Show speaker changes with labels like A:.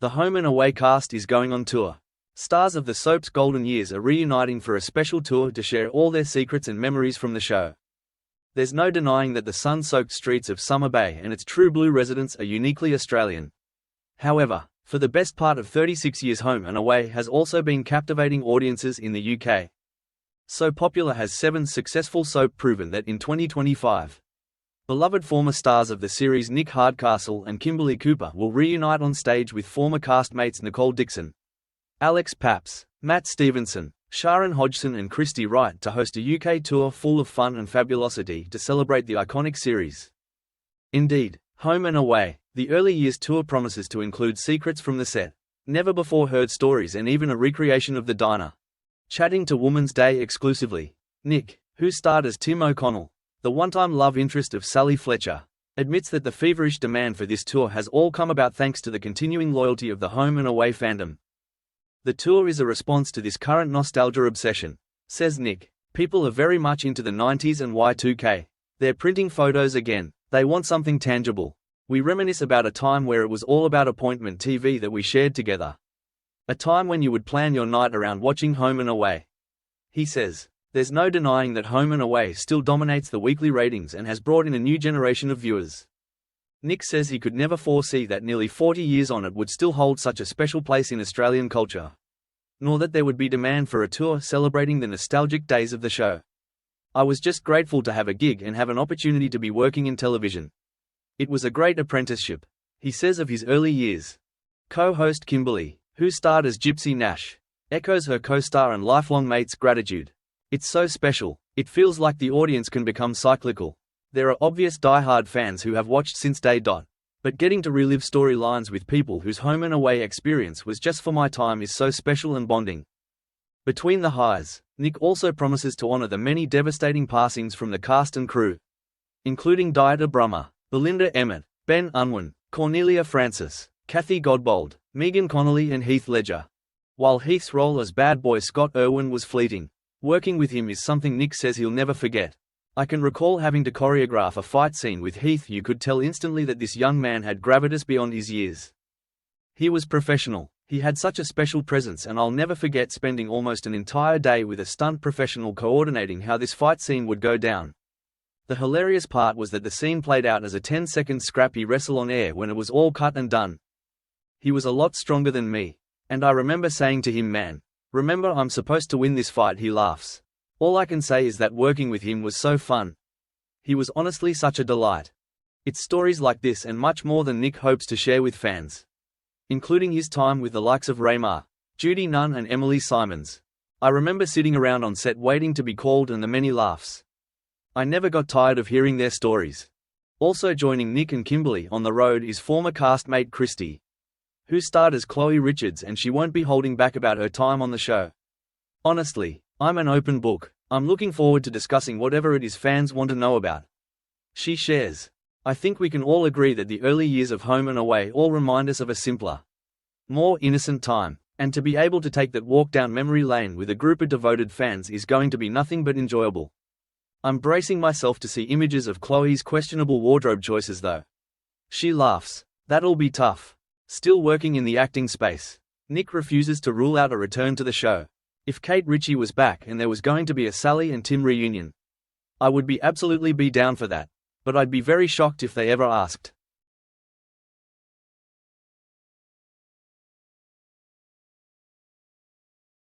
A: The Home and Away cast is going on tour. Stars of the soap's golden years are reuniting for a special tour to share all their secrets and memories from the show. There's no denying that the sun-soaked streets of Summer Bay and its true blue residents are uniquely Australian. However, for the best part of 36 years, Home and Away has also been captivating audiences in the UK. So popular has Seven's successful soap proven that in 2025, beloved former stars of the series Nick Hardcastle and Kimberly Cooper will reunite on stage with former castmates Nicole Dixon, Alex Paps, Matt Stevenson, Sharon Hodgson and Christy Wright to host a UK tour full of fun and fabulosity to celebrate the iconic series. Indeed, Home and Away, the early years tour promises to include secrets from the set, never-before-heard stories and even a recreation of the diner. Chatting to Woman's Day exclusively, Nick, who starred as Tim O'Connell, the one-time love interest of Sally Fletcher, admits that the feverish demand for this tour has all come about thanks to the continuing loyalty of the Home and Away fandom. The tour is a response to this current nostalgia obsession, says Nick. People are very much into the 90s and Y2K. They're printing photos again. They want something tangible. We reminisce about a time where it was all about appointment TV that we shared together. A time when you would plan your night around watching Home and Away. He says, there's no denying that Home and Away still dominates the weekly ratings and has brought in a new generation of viewers. Nick says he could never foresee that nearly 40 years on it would still hold such a special place in Australian culture, nor that there would be demand for a tour celebrating the nostalgic days of the show. I was just grateful to have a gig and have an opportunity to be working in television. It was a great apprenticeship, he says of his early years. Co-host Kimberly, who starred as Gypsy Nash, echoes her co-star and lifelong mate's gratitude. It's so special, it feels like the audience can become cyclical. There are obvious die-hard fans who have watched since day dot, but getting to relive storylines with people whose Home and Away experience was just for my time is so special and bonding. Between the highs, Nick also promises to honor the many devastating passings from the cast and crew, including Dieter Brummer, Belinda Emmett, Ben Unwin, Cornelia Francis, Kathy Godbold, Megan Connolly and Heath Ledger. While Heath's role as bad boy Scott Irwin was fleeting, working with him is something Nick says he'll never forget. I can recall having to choreograph a fight scene with Heath. You could tell instantly that this young man had gravitas beyond his years. He was professional, he had such a special presence, and I'll never forget spending almost an entire day with a stunt professional coordinating how this fight scene would go down. The hilarious part was that the scene played out as a 10-second scrappy wrestle on air when it was all cut and done. He was a lot stronger than me, and I remember saying to him, "Man, remember I'm supposed to win this fight." He laughs. All I can say is that working with him was so fun. He was honestly such a delight. It's stories like this and much more than Nick hopes to share with fans, including his time with the likes of Raymar, Judy Nunn and Emily Simons. I remember sitting around on set waiting to be called and the many laughs. I never got tired of hearing their stories. Also joining Nick and Kimberly on the road is former castmate Christy, who starred as Chloe Richards, and she won't be holding back about her time on the show. Honestly, I'm an open book. I'm looking forward to discussing whatever it is fans want to know about. She shares. I think we can all agree that the early years of Home and Away all remind us of a simpler, more innocent time, and to be able to take that walk down memory lane with a group of devoted fans is going to be nothing but enjoyable. I'm bracing myself to see images of Chloe's questionable wardrobe choices though. She laughs. That'll be tough. Still working in the acting space, Nick refuses to rule out a return to the show. If Kate Ritchie was back and there was going to be a Sally and Tim reunion, I would absolutely be down for that, but I'd be very shocked if they ever asked.